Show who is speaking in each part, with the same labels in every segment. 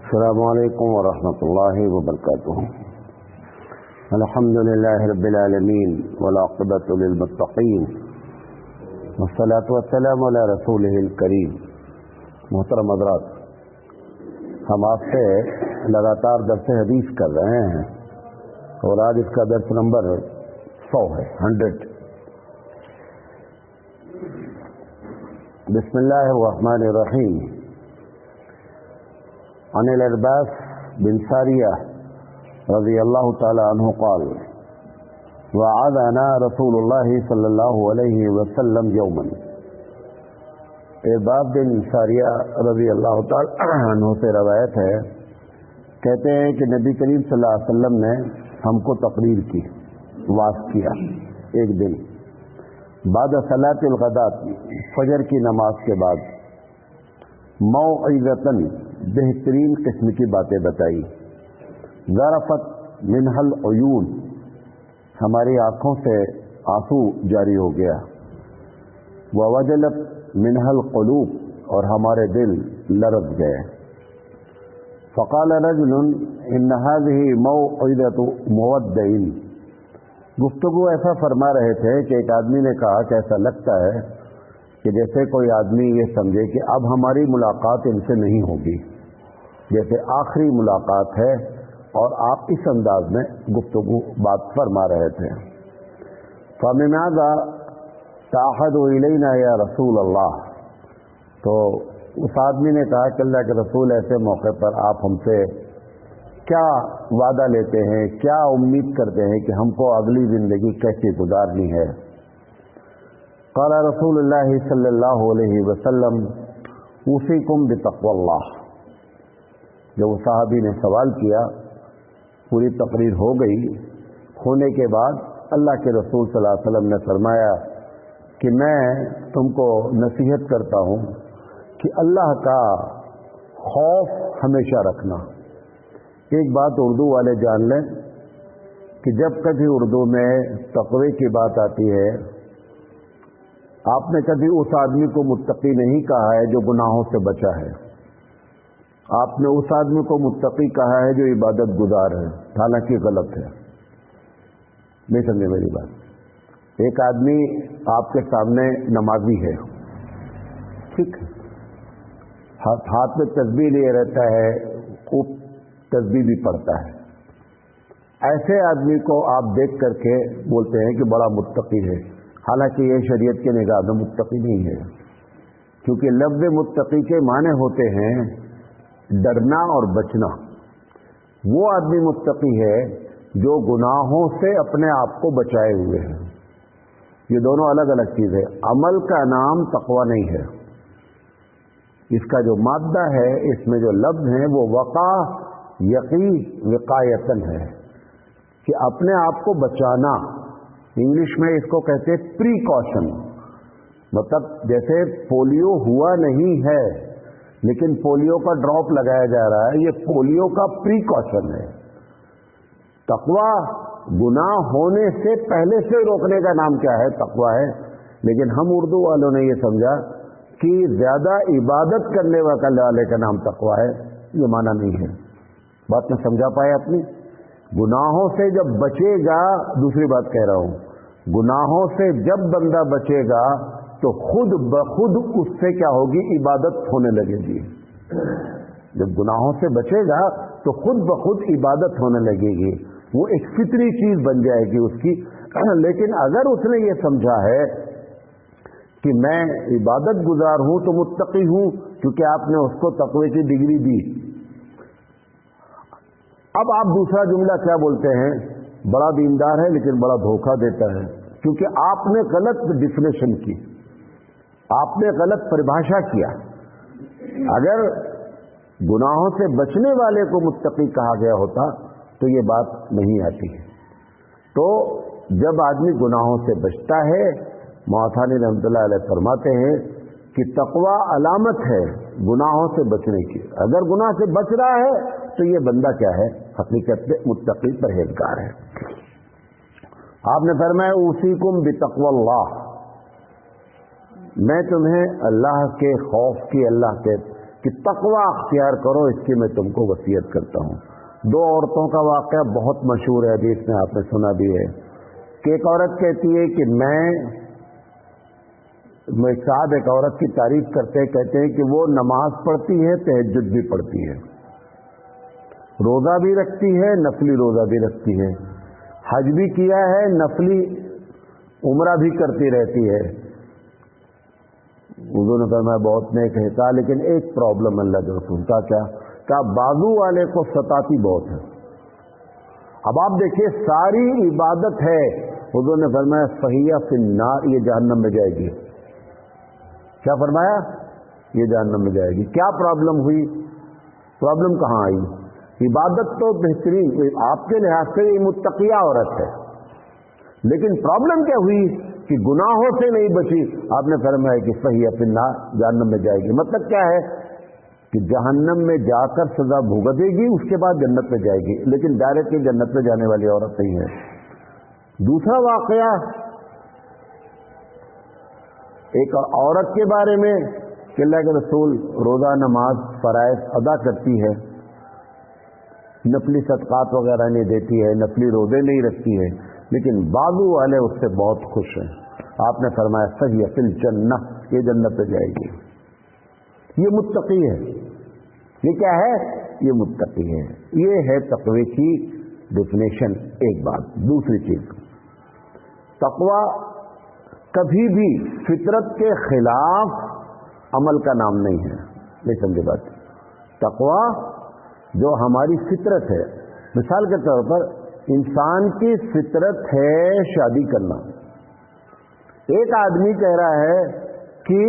Speaker 1: السلام علیکم ورحمۃ اللہ وبرکاتہ۔ الحمد للہ رب العالمین والعاقبۃ للمتقین والصلاۃ والسلام علی رسولہ الکریم۔ محترم حضرات، ہم آپ سے لگاتار درس حدیث کر رہے ہیں اور آج اس کا درس نمبر 100 ہے، 100۔ بسم اللہ الرحمن الرحیم۔ عن العرباس بن ساریہ رضی اللہ تعالی عنہ قال وعظنا رسول اللہ صلی اللہ علیہ وسلم یوما۔ عرباس بن ساریہ رضی اللہ تعالی عنہ سے روایت ہے، کہتے ہیں کہ نبی کریم صلی اللہ علیہ وسلم نے ہم کو تقریر کی، واعظ کیا ایک دن بعد صلاۃ الغداۃ، فجر کی نماز کے بعد، موعظۃً، بہترین قسم کی باتیں بتائی، ذرفت منها العیون، ہماری آنکھوں سے آنسو جاری ہو گیا، ووجلت منها القلوب، اور ہمارے دل لرز گئے۔ فقال رجل ان هذه موعظة مودع، گفتگو ایسا فرما رہے تھے کہ ایک آدمی نے کہا کہ ایسا لگتا ہے کہ جیسے کوئی آدمی یہ سمجھے کہ اب ہماری ملاقات ان سے نہیں ہوگی، جیسے آخری ملاقات ہے، اور آپ اس انداز میں گفتگو بات فرما رہے تھے۔ فَمِمَاذَا تَعْهَدُ إِلَيْنَا يَا رسول اللہ، تو اس آدمی نے کہا کہ اللہ کے رسول، ایسے موقع پر آپ ہم سے کیا وعدہ لیتے ہیں، کیا امید کرتے ہیں کہ ہم کو اگلی زندگی کیسے گزارنی ہے؟ قال رسول اللہ صلی اللہ علیہ وسلم اوصیکم بتقوی اللہ۔ جب وہ صحابی نے سوال کیا، پوری تقریر ہو گئی، ہونے کے بعد اللہ کے رسول صلی اللہ علیہ وسلم نے فرمایا کہ میں تم کو نصیحت کرتا ہوں کہ اللہ کا خوف ہمیشہ رکھنا۔ ایک بات اردو والے جان لیں کہ جب کبھی اردو میں تقوی کی بات آتی ہے، آپ نے کبھی اس آدمی کو متقی نہیں کہا ہے جو گناہوں سے بچا ہے، آپ نے اس آدمی کو متقی کہا ہے جو عبادت گزار ہے، حالانکہ غلط ہے۔ نہیں سمجھے میری بات؟ ایک آدمی آپ کے سامنے نمازی ہے، ٹھیک ہے، ہاتھ میں تسبیح لیے رہتا ہے، خوب تسبیح بھی پڑھتا ہے، ایسے آدمی کو آپ دیکھ کر کے بولتے ہیں کہ بڑا متقی ہے، حالانکہ یہ شریعت کے نگاہ میں متقی نہیں ہے، کیونکہ لفظ متقی کے معنی ہوتے ہیں ڈرنا اور بچنا۔ وہ آدمی متقی ہے جو گناہوں سے اپنے آپ کو بچائے ہوئے ہیں۔ یہ دونوں الگ الگ چیز ہے۔ عمل کا نام تقوی نہیں ہے، اس کا جو مادہ ہے، اس میں جو لفظ ہیں وہ وقا، یقی، وقایتن ہے، کہ اپنے آپ کو بچانا۔ انگلش میں اس کو کہتے ہیں پریکاشن، مطلب جیسے پولیو ہوا نہیں ہے لیکن پولیو کا ڈراپ لگایا جا رہا ہے، یہ پولیو کا پریکاشن ہے۔ تقوی گناہ ہونے سے پہلے سے روکنے کا نام کیا ہے؟ تقوی ہے۔ لیکن ہم اردو والوں نے یہ سمجھا کہ زیادہ عبادت کرنے والے کا نام تقوی ہے، یہ معنی نہیں ہے۔ بات میں سمجھا پائے اپنی؟ گناہوں سے جب بچے گا، دوسری بات کہہ رہا ہوں، گناہوں سے جب بندہ بچے گا تو خود بخود اس سے کیا ہوگی؟ عبادت ہونے لگے گی۔ جب گناہوں سے بچے گا تو خود بخود عبادت ہونے لگے گی، وہ ایک فطری چیز بن جائے گی اس کی۔ لیکن اگر اس نے یہ سمجھا ہے کہ میں عبادت گزار ہوں تو متقی ہوں، کیونکہ آپ نے اس کو تقوی کی ڈگری دی، اب آپ دوسرا جملہ کیا بولتے ہیں؟ بڑا دیندار ہے لیکن بڑا دھوکہ دیتا ہے، کیونکہ آپ نے غلط ڈیفینیشن کی، آپ نے غلط پریبھاشا کیا۔ اگر گناہوں سے بچنے والے کو متقی کہا گیا ہوتا تو یہ بات نہیں آتی ہے۔ تو جب آدمی گناہوں سے بچتا ہے، مولانا رحمۃ اللہ علیہ فرماتے ہیں کہ تقوی علامت ہے گناہوں سے بچنے کی۔ اگر گناہ سے بچ رہا ہے تو یہ بندہ کیا ہے؟ حقیقت میں متقی پرہیزگار ہے۔ آپ نے فرمایا اوصیکم بتقوی اللہ، میں تمہیں اللہ کے خوف کی، اللہ کہ تقوی اختیار کرو، اس کی میں تم کو وصیت کرتا ہوں۔ دو عورتوں کا واقعہ بہت مشہور ہے، حدیث میں آپ نے سنا بھی ہے کہ ایک عورت کہتی ہے کہ میں صاحب ایک عورت کی تعریف کرتے کہتے ہیں کہ وہ نماز پڑھتی ہے، تہجد بھی پڑھتی ہے، روزہ بھی رکھتی ہے، نفلی روزہ بھی رکھتی ہے، حج بھی کیا ہے، نفلی عمرہ بھی کرتی رہتی ہے۔ حضور نے فرمایا بہت نیک ہے، کہا لیکن ایک پرابلم اللہ کے رسول کا کیا؟ کہا بازو والے کو ستاتی بہت ہے۔ اب آپ دیکھیے ساری عبادت ہے، حضور نے فرمایا فہیہ فی النار، یہ جہنم میں جائے گی۔ کیا فرمایا؟ یہ جہنم میں جائے گی۔ کیا پرابلم ہوئی؟ پرابلم کہاں آئی؟ عبادت تو بہترین آپ کے لحاظ سے یہ متقیہ عورت ہے، لیکن پرابلم کیا ہوئی کہ گناہوں سے نہیں بچی۔ آپ نے فرمایا کہ فہیہ فی النار، جہنم میں جائے گی۔ مطلب کیا ہے کہ جہنم میں جا کر سزا بھگتے گی، اس کے بعد جنت میں جائے گی، لیکن ڈائریکٹ جنت میں جانے والی عورت نہیں ہے۔ دوسرا واقعہ ایک عورت کے بارے میں کہ اللہ کے رسول روزہ نماز فرائض ادا کرتی ہے، نفلی صدقات وغیرہ نہیں دیتی ہے، نفلی روزے نہیں رکھتی ہے، لیکن بازو والے اس سے بہت خوش ہیں۔ آپ نے فرمایا فہیہ فی الجنہ، یہ جنت پہ جائے گی۔ یہ متقی ہے۔ یہ کیا ہے؟ یہ متقی ہے۔ یہ ہے تقوی کی ڈیفینیشن۔ ایک بات۔ دوسری چیز، تقوی کبھی بھی فطرت کے خلاف عمل کا نام نہیں ہے۔ یہ سمجھے بات۔ تقوی جو ہماری فطرت ہے، مثال کے طور پر انسان کی فطرت ہے شادی کرنا۔ ایک آدمی کہہ رہا ہے کہ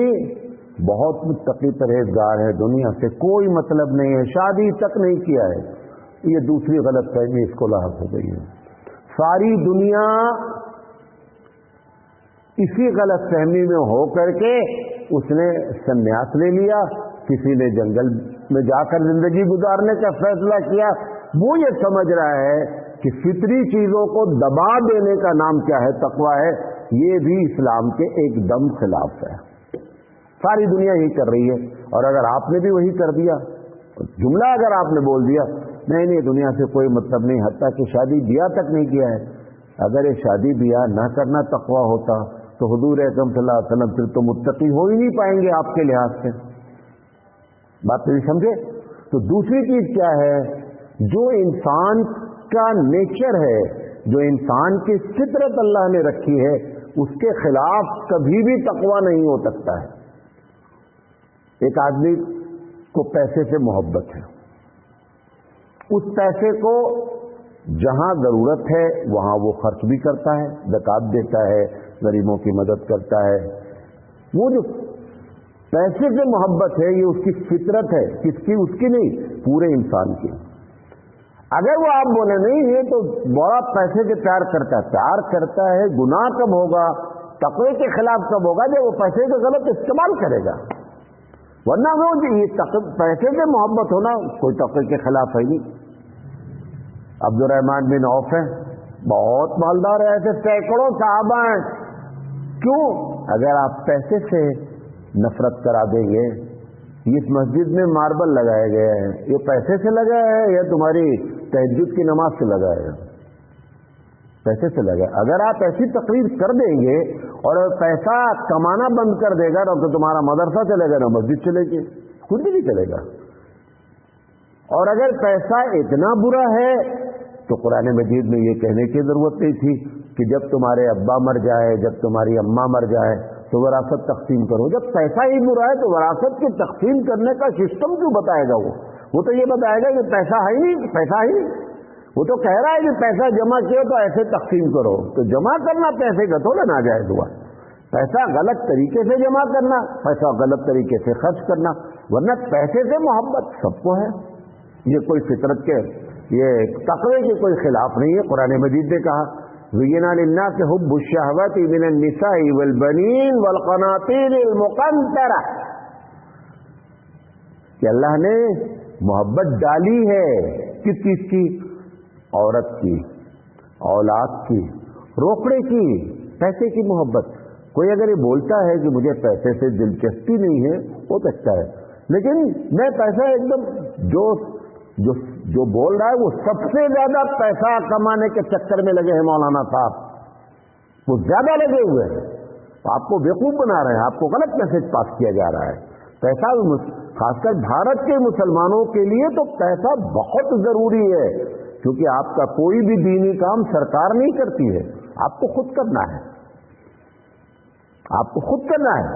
Speaker 1: بہت متقی پرہیزگار ہے، دنیا سے کوئی مطلب نہیں ہے، شادی تک نہیں کیا ہے، یہ دوسری غلط فہمی اس کو لاحق ہو گئی ہے۔ ساری دنیا اسی غلط فہمی میں ہو کر کے اس نے سنیاس لے لیا، کسی نے جنگل میں جا کر زندگی گزارنے کا فیصلہ کیا۔ وہ یہ سمجھ رہا ہے کہ فطری چیزوں کو دبا دینے کا نام کیا ہے؟ تقوی ہے۔ یہ بھی اسلام کے ایک دم خلاف ہے۔ ساری دنیا یہی کر رہی ہے، اور اگر آپ نے بھی وہی کر دیا، جملہ اگر آپ نے بول دیا نہیں دنیا سے کوئی مطلب نہیں، حتیٰ کہ شادی بیاہ تک نہیں کیا ہے، اگر یہ شادی بیاہ نہ کرنا تقوی ہوتا تو حضور اکرم صلی اللہ علیہ وسلم پھر تو متقی ہو ہی نہیں پائیں گے آپ کے لحاظ سے۔ بات نہیں سمجھے؟ تو دوسری چیز کیا ہے؟ جو انسان کا نیچر ہے، جو انسان کی فطرت اللہ نے رکھی ہے، اس کے خلاف کبھی بھی تقوی نہیں ہو سکتا ہے۔ ایک آدمی کو پیسے سے محبت ہے، اس پیسے کو جہاں ضرورت ہے وہاں وہ خرچ بھی کرتا ہے، زکات دیتا ہے، غریبوں کی مدد کرتا ہے۔ وہ جو پیسے سے محبت ہے یہ اس کی فطرت ہے، کس کی؟ اس کی نہیں، پورے انسان کی۔ اگر وہ آپ بولے نہیں یہ تو بڑا پیسے سے پیار کرتا ہے، پیار کرتا ہے، گناہ کب ہوگا، تقوی کے خلاف کب ہوگا؟ جب وہ پیسے کا غلط استعمال کرے گا، ورنہ وہ یہ پیسے سے محبت ہونا کوئی تقوی کے خلاف ہے نہیں۔ عبد الرحمن بن عوف ہے، بہت مالدار ہے، ایسے سینکڑوں صحابہ ہیں۔ کیوں؟ اگر آپ پیسے سے نفرت کرا دیں گے، اس مسجد میں ماربل لگایا گیا ہے، یہ پیسے سے لگایا ہے یا تمہاری تہجد کی نماز سے لگایا ہے؟ پیسے سے لگا۔ اگر آپ ایسی تقریر کر دیں گے اور پیسہ کمانا بند کر دے گا تو تمہارا مدرسہ چلے گا، نہ مسجد چلے گی، خود بھی نہیں چلے گا۔ اور اگر پیسہ اتنا برا ہے تو قرآن مجید میں یہ کہنے کی ضرورت نہیں تھی کہ جب تمہارے ابا مر جائے، جب تمہاری اماں مر جائے تو وراثت تقسیم کرو۔ جب پیسہ ہی برا ہے تو وراثت کی تقسیم کرنے کا سسٹم کیوں بتائے گا؟ وہ تو یہ بتائے گا کہ پیسہ ہے ہی نہیں، پیسہ ہی نہیں۔ وہ تو کہہ رہا ہے کہ پیسہ جمع کیا تو ایسے تقسیم کرو، تو جمع کرنا پیسے کا تھوڑا ناجائز ہوا۔ پیسہ غلط طریقے سے جمع کرنا، پیسہ غلط طریقے سے خرچ کرنا، ورنہ پیسے سے محبت سب کو ہے۔ یہ کوئی فطرت کے، یہ تقوی کے کوئی خلاف نہیں ہے۔ قرآن مجید نے کہا زُيِّنَ لِلنَّاسِ حُبُّ الشَّهَوَاتِ مِنَ النِّسَاءِ وَالْبَنِينَ وَالْقَنَاطِيرِ الْمُقَنطَرَةِ، کہ اللہ نے محبت ڈالی ہے کس چیز کی؟ عورت کی، اولاد کی، روکڑے کی، پیسے کی محبت۔ کوئی اگر یہ بولتا ہے کہ مجھے پیسے سے دلچسپی نہیں ہے، ہو سکتا ہے، لیکن میں پیسہ ایک دم جو بول رہا ہے وہ سب سے زیادہ پیسہ کمانے کے چکر میں لگے ہیں مولانا صاحب، وہ زیادہ لگے ہوئے ہیں، آپ کو بیوقوف بنا رہے ہیں، آپ کو غلط میسج پاس کیا جا رہا ہے۔ پیسہ خاص کر بھارت کے مسلمانوں کے لیے تو پیسہ بہت ضروری ہے، کیونکہ آپ کا کوئی بھی دینی کام سرکار نہیں کرتی ہے، آپ کو خود کرنا ہے، آپ کو خود کرنا ہے۔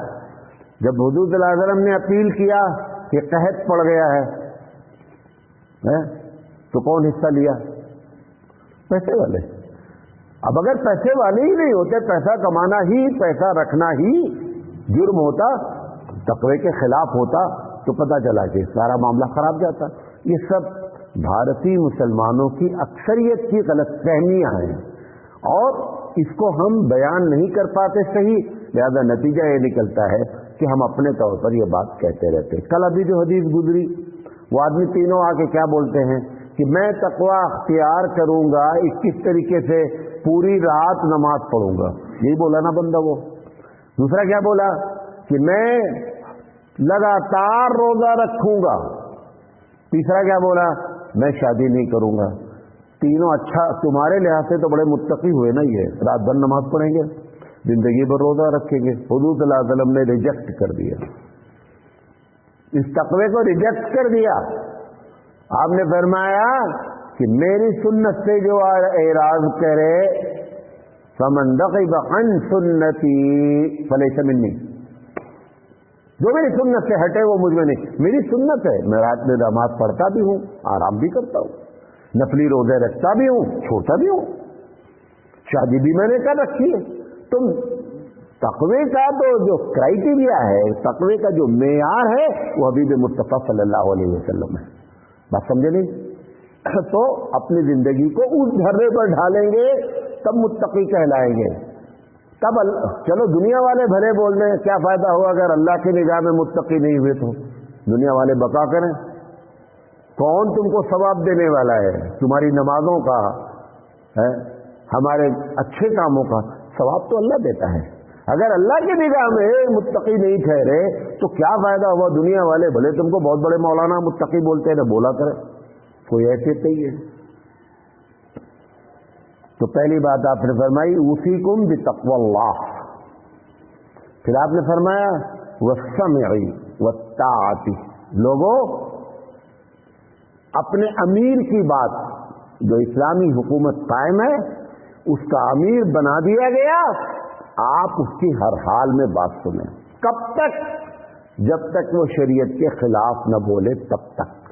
Speaker 1: جب حضور صلی اللہ علیہ وسلم نے اپیل کیا کہ قحط پڑ گیا ہے تو کون حصہ لیا؟ پیسے والے۔ اب اگر پیسے والے ہی نہیں ہوتے، پیسہ کمانا ہی، پیسہ رکھنا ہی جرم ہوتا، تقوی کے خلاف ہوتا، تو پتہ چلا کہ سارا معاملہ خراب جاتا۔ یہ سب بھارتی مسلمانوں کی اکثریت کی غلط فہمیاں ہیں اور اس کو ہم بیان نہیں کر پاتے صحیح، لہذا نتیجہ یہ نکلتا ہے کہ ہم اپنے طور پر یہ بات کہتے رہتے۔ کل ابھی جو حدیث گزری، وہ آدمی تینوں آ کے کیا بولتے ہیں کہ میں تقوی اختیار کروں گا، 21 طریقے سے پوری رات نماز پڑھوں گا، یہی بولا نا بندہ وہ۔ دوسرا کیا بولا کہ میں لگاتار روزہ رکھوں گا۔ تیسرا کیا بولا؟ میں شادی نہیں کروں گا۔ تینوں اچھا، تمہارے لحاظ سے تو بڑے متقی ہوئے نا، یہ رات بھر نماز پڑھیں گے، زندگی بھر روزہ رکھیں گے۔ حضور صلی اللہ علیہ وسلم نے ریجیکٹ کر دیا، اس تقوی کو ریجیکٹ کر دیا۔ آپ نے فرمایا کہ میری سنت سے جو اعراض کرے فمن رغب عن سنتی فلیس منی، جو میری سنت سے ہٹے وہ مجھ میں نہیں۔ میری سنت ہے، میں رات میں نماز پڑھتا بھی ہوں، آرام بھی کرتا ہوں، نفلی روزے رکھتا بھی ہوں، چھوڑتا بھی ہوں، شادی بھی میں نے کر رکھی ہے۔ تم تقوی کا تو جو کرائیٹیریا ہے، تقوی کا جو معیار ہے، وہ حبیب مصطفیٰ صلی اللہ علیہ وسلم ہے۔ بات سمجھے نہیں؟ تو اپنی زندگی کو اس دھرے پر ڈھالیں گے تب متقی کہلائیں گے۔ تب چلو دنیا والے بھلے بول دیں، کیا فائدہ ہوا اگر اللہ کی نگاہ میں متقی نہیں ہوئے تو؟ دنیا والے بقا کریں، کون تم کو ثواب دینے والا ہے؟ تمہاری نمازوں کا ہے، ہمارے اچھے کاموں کا ثواب تو اللہ دیتا ہے۔ اگر اللہ کی نگاہ میں متقی نہیں ٹھہرے تو کیا فائدہ ہوا؟ دنیا والے بھلے تم کو بہت بڑے مولانا متقی بولتے ہیں، بولا کرے، کوئی حیثیت نہیں ہے۔ تو پہلی بات آپ نے فرمائی اوصیکم بتقوی اللہ، پھر آپ نے فرمایا والسمع والطاعۃ، لوگوں اپنے امیر کی بات، جو اسلامی حکومت قائم ہے اس کا امیر بنا دیا گیا، آپ اس کی ہر حال میں بات سنیں۔ کب تک؟ جب تک وہ شریعت کے خلاف نہ بولے تب تک۔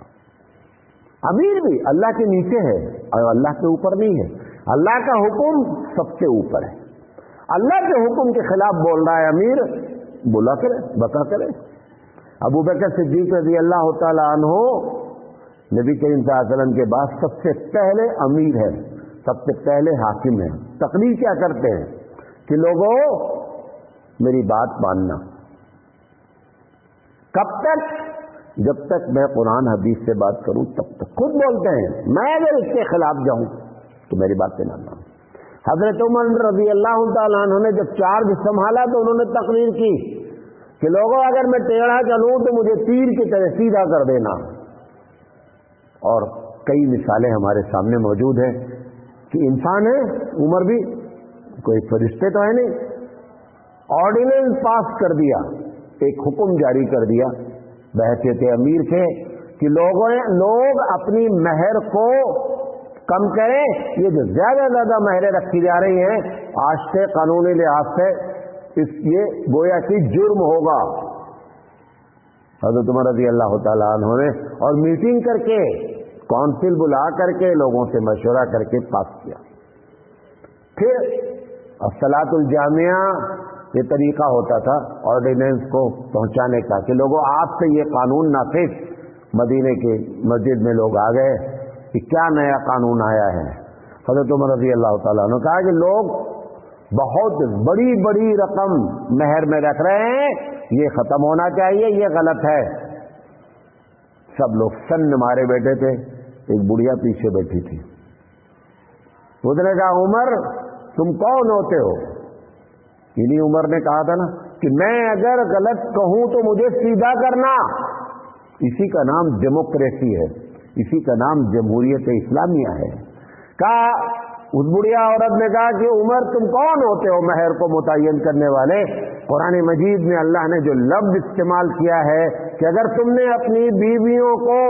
Speaker 1: امیر بھی اللہ کے نیچے ہے اور اللہ کے اوپر نہیں ہے، اللہ کا حکم سب سے اوپر ہے۔ اللہ کے حکم کے خلاف بول رہا ہے امیر، بولا کرے، بتا کرے۔ ابو بکر صدیق رضی اللہ تعالی عنہ نبی کریم صلی اللہ علیہ وسلم کے بعد سب سے پہلے امیر ہے، سب سے پہلے حاکم ہے۔ تقریر کیا کرتے ہیں کہ لوگوں میری بات ماننا۔ کب تک؟ جب تک میں قرآن حدیث سے بات کروں تب تک۔ خود بولتے ہیں میں اگر اس کے خلاف جاؤں تو میری بات نہ مانو۔ حضرت عمر رضی اللہ تعالیٰ عنہ نے جب چارج سنبھالا تو انہوں نے تقریر کی کہ لوگوں اگر میں ٹیڑھا چلوں تو مجھے تیر کی طرح سیدھا کر دینا۔ اور کئی مثالیں ہمارے سامنے موجود ہیں کہ انسان ہے، عمر بھی کوئی فرشتے تو ہے نہیں، آرڈیننس پاس کر دیا، ایک حکم جاری کر دیا بحیثیت امیر کے کہ لوگ اپنی مہر کو کم کریں، یہ جو زیادہ زیادہ مہریں رکھی جا رہی ہیں آج سے قانونی لحاظ سے یہ گویا کہ جرم ہوگا۔ حضرت عمر رضی اللہ تعالیٰ عنہ نے اور میٹنگ کر کے، کونسل بلا کر کے لوگوں سے مشورہ کر کے پاس کیا۔ پھر الصلاۃ الجامعہ یہ طریقہ ہوتا تھا آرڈیننس کو پہنچانے کا کہ لوگوں آپ سے یہ قانون نافذ۔ مدینے کی مسجد میں لوگ آ گئے کہ کیا نیا قانون آیا ہے۔ حضرت عمر رضی اللہ تعالیٰ نے کہا کہ لوگ بہت بڑی بڑی رقم مہر میں رکھ رہے ہیں، یہ ختم ہونا چاہیے، یہ غلط ہے۔ سب لوگ سن مارے بیٹھے تھے، ایک بڑھیا پیچھے بیٹھی تھی۔ اس نے کہا عمر تم کون ہوتے ہو؟ انہی عمر نے کہا تھا نا کہ میں اگر غلط کہوں تو مجھے سیدھا کرنا، اسی کا نام ڈیموکریسی ہے، اسی کا نام جمہوریت اسلامیہ ہے۔ کہا اس بڑھیا عورت نے کہا کہ عمر تم کون ہوتے ہو مہر کو متعین کرنے والے؟ قرآن مجید میں اللہ نے جو لفظ استعمال کیا ہے کہ اگر تم نے اپنی بیویوں کو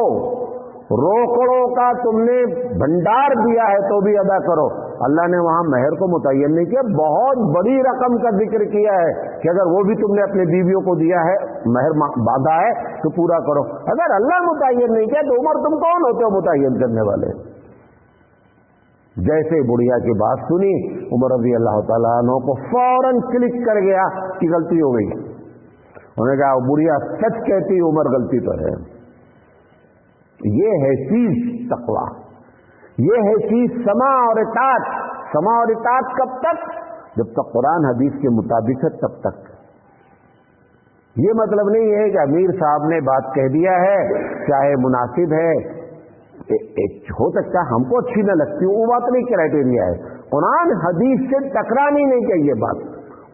Speaker 1: روکڑوں کا تم نے بھنڈار دیا ہے تو بھی ادا کرو، اللہ نے وہاں مہر کو متعین نہیں کیا، بہت بڑی رقم کا ذکر کیا ہے کہ اگر وہ بھی تم نے اپنی بیویوں کو دیا ہے، مہر باندھا ہے تو پورا کرو۔ اگر اللہ متعین نہیں کیا تو عمر تم کون ہوتے ہو متعین کرنے والے؟ جیسے بڑھیا کی بات سنی عمر رضی اللہ تعالیٰ عنہ کو فوراً کلک کر گیا کہ غلطی ہو گئی۔ انہوں نے کہا بڑھیا سچ کہتی، عمر غلطی تو ہے۔ یہ ہے چیز تقویٰ، یہ ہے چیز سماع اور اطاعت۔ سماع اور اطاعت کب تک؟ جب تک قرآن حدیث کے مطابق ہے تب تک۔ یہ مطلب نہیں ہے کہ امیر صاحب نے بات کہہ دیا ہے، چاہے مناسب ہے، ہو سکتا ہے ہم کو اچھی نہ لگتی، وہ بات نہیں کرائٹیریا ہے۔ قرآن حدیث سے ٹکرانی نہیں چاہیے بات۔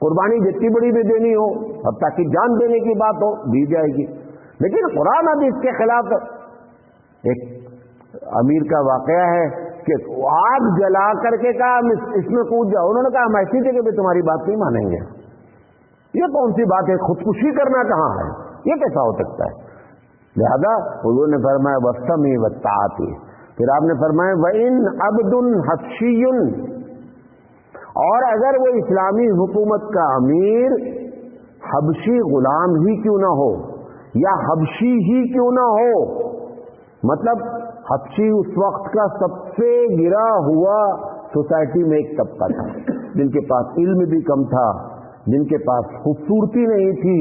Speaker 1: قربانی جتنی بڑی بھی دینی ہو، اب تاکہ جان دینے کی بات ہو دی جائے گی، لیکن قرآن حدیث کے خلاف۔ ایک امیر کا واقعہ ہے کہ آگ جلا کر کے کہا اس میں کود جاؤ، انہوں نے کہا ہم ایسی جگہ پہ تمہاری بات نہیں مانیں گے۔ یہ کون سی بات ہے؟ خودکشی کرنا کہاں ہے؟ یہ کیسا ہو سکتا ہے؟ لہذا حضور نے فرمایا وَالسَّمْعِ وَالطَّاعَةِ، پھر آپ نے فرمایا وَإِنْ عَبْدٌ حَبْشِيٌّ، اور اگر وہ اسلامی حکومت کا امیر حبشی غلام ہی کیوں نہ ہو یا حبشی ہی کیوں نہ ہو، مطلب حبشی اس وقت کا سب سے گرا ہوا سوسائٹی میں ایک طبقہ تھا، جن کے پاس علم بھی کم تھا، جن کے پاس خوبصورتی نہیں تھی،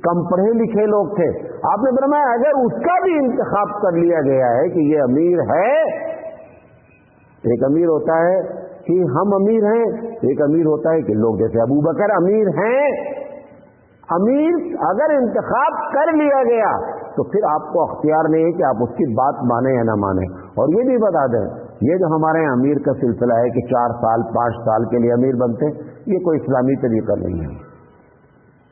Speaker 1: کم پڑھے لکھے لوگ تھے۔ آپ نے فرمایا اگر اس کا بھی انتخاب کر لیا گیا ہے کہ یہ امیر ہے، ایک امیر ہوتا ہے کہ ہم امیر ہیں، ایک امیر ہوتا ہے کہ لوگ جیسے ابو بکر امیر ہیں، امیر اگر انتخاب کر لیا گیا تو پھر آپ کو اختیار نہیں ہے کہ آپ اس کی بات مانیں یا نہ مانیں۔ اور یہ بھی بتا دیں، یہ جو ہمارے یہاں امیر کا سلسلہ ہے کہ 4 سال 5 سال کے لیے امیر بنتے، یہ کوئی اسلامی طریقہ نہیں ہے،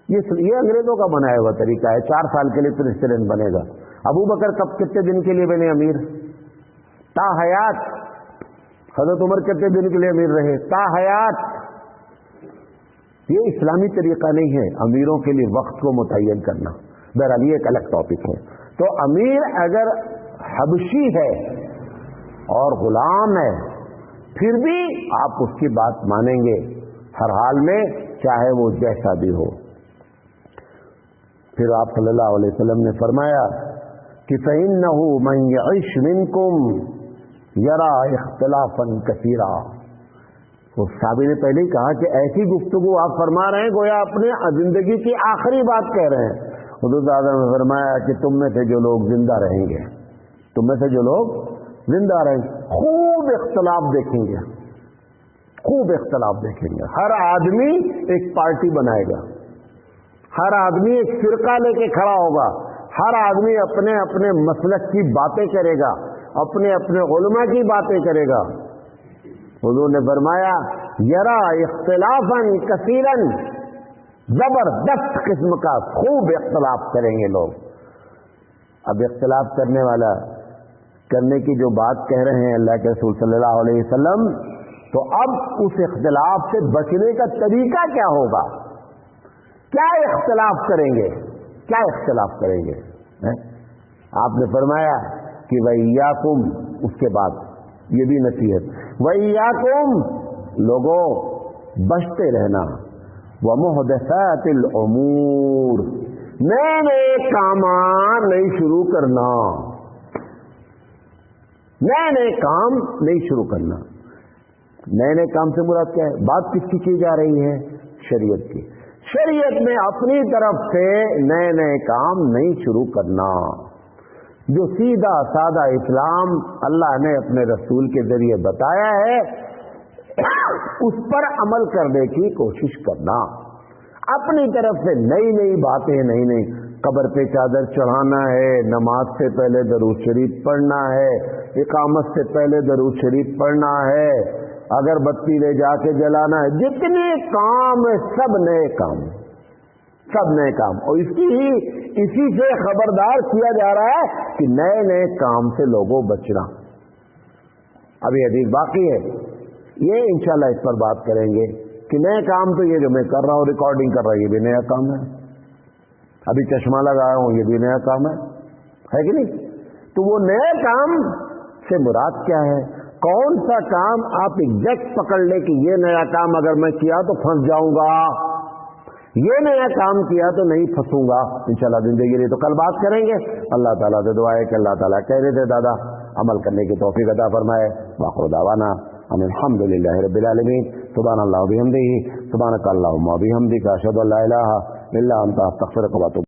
Speaker 1: یہ انگریزوں کا بنایا ہوا طریقہ ہے۔ 4 سال کے لیے پریسیڈنٹ بنے گا۔ ابو بکر کب کتنے دن کے لیے بنے امیر؟ تا حیات۔ حضرت عمر کتنے دن کے لیے امیر رہے؟ تا حیات۔ یہ اسلامی طریقہ نہیں ہے امیروں کے لیے وقت کو متعین کرنا۔ بہرحال یہ ایک الگ ٹاپک ہے۔ تو امیر اگر حبشی ہے اور غلام ہے پھر بھی آپ اس کی بات مانیں گے ہر حال میں، چاہے وہ جیسا بھی ہو۔ پھر آپ صلی اللہ علیہ وسلم نے فرمایا کہ فَإِنَّهُ مَنْ يَعِشْ مِنْكُمْ يَرَى اخْتِلَافًا كَثِيرًا۔ اس صحابی نے پہلے ہی کہا کہ ایسی گفتگو آپ فرما رہے ہیں گویا اپنے زندگی کی آخری بات کہہ رہے ہیں۔ حضور صلی اللہ علیہ وسلم نے فرمایا کہ تم میں سے جو لوگ زندہ رہیں گے، تم میں سے جو لوگ زندہ رہیں گے، خوب اختلاف دیکھیں گے، خوب اختلاف دیکھیں گے۔ ہر آدمی ایک پارٹی بنائے گا، ہر آدمی ایک فرقہ لے کے کھڑا ہوگا، ہر آدمی اپنے اپنے مسلک کی باتیں کرے گا، اپنے اپنے علماء کی باتیں کرے گا۔ حضور نے فرمایا یرا اختلافاً کثیراً، زبردست قسم کا خوب اختلاف کریں گے لوگ۔ اب اختلاف کرنے والا کرنے کی جو بات کہہ رہے ہیں اللہ کے رسول صلی اللہ علیہ وسلم، تو اب اس اختلاف سے بچنے کا طریقہ کیا ہوگا؟ کیا اختلاف کریں گے؟ کیا اختلاف کریں گے؟ آپ نے فرمایا کہ وَإِيَّاكُمْ، اس کے بعد یہ بھی نصیحت، وَإِيَّاكُمْ، لوگوں بچتے رہنا، وَمُحْدَثَاتِ الْأُمُورِ، نئے نئے کام نہیں شروع کرنا، نئے نئے کام نہیں شروع کرنا۔ نئے نئے کام سے مراد کیا ہے؟ بات کس کی جا رہی ہے؟ شریعت کی۔ شریعت میں اپنی طرف سے نئے نئے کام نہیں شروع کرنا۔ جو سیدھا سادہ اسلام اللہ نے اپنے رسول کے ذریعے بتایا ہے اس پر عمل کرنے کی کوشش کرنا۔ اپنی طرف سے نئی نئی باتیں، نئی نئی قبر پہ چادر چڑھانا ہے، نماز سے پہلے درود شریف پڑھنا ہے، اقامت سے پہلے درود شریف پڑھنا ہے، اگر بتی لے جا کے جلانا ہے، جتنے کام سب نئے کام، سب نئے کام، اور اسی سے خبردار کیا جا رہا ہے کہ نئے نئے کام سے لوگوں بچنا۔ ابھی حدیث باقی ہے، یہ انشاءاللہ اس پر بات کریں گے کہ نئے کام تو یہ جو میں کر رہا ہوں، ریکارڈنگ کر رہا ہوں، یہ بھی نیا کام ہے، ابھی چشمہ لگایا ہوں، یہ بھی نیا کام ہے کہ نہیں؟ تو وہ نئے کام سے مراد کیا ہے؟ کون سا کام آپ ایگزیکٹ پکڑ لے کہ یہ نیا کام اگر میں کیا تو پھنس جاؤں گا، یہ نیا کام کیا تو نہیں پھنسوں گا انشاءاللہ زندگی رہی۔ تو کل بات کریں گے۔ اللہ تعالیٰ سے دعا ہے کہ اللہ تعالیٰ کہہ رہے تھے دادا عمل کرنے کی توفیق عطا فرمائے۔ وآخر دعوانا ان الحمد للہ رب العالمین۔ سبحان اللہ وبحمدہ، سبحانک اللہم وبحمدک، اشہد ان لا الہ الا انت، استغفرک واتوب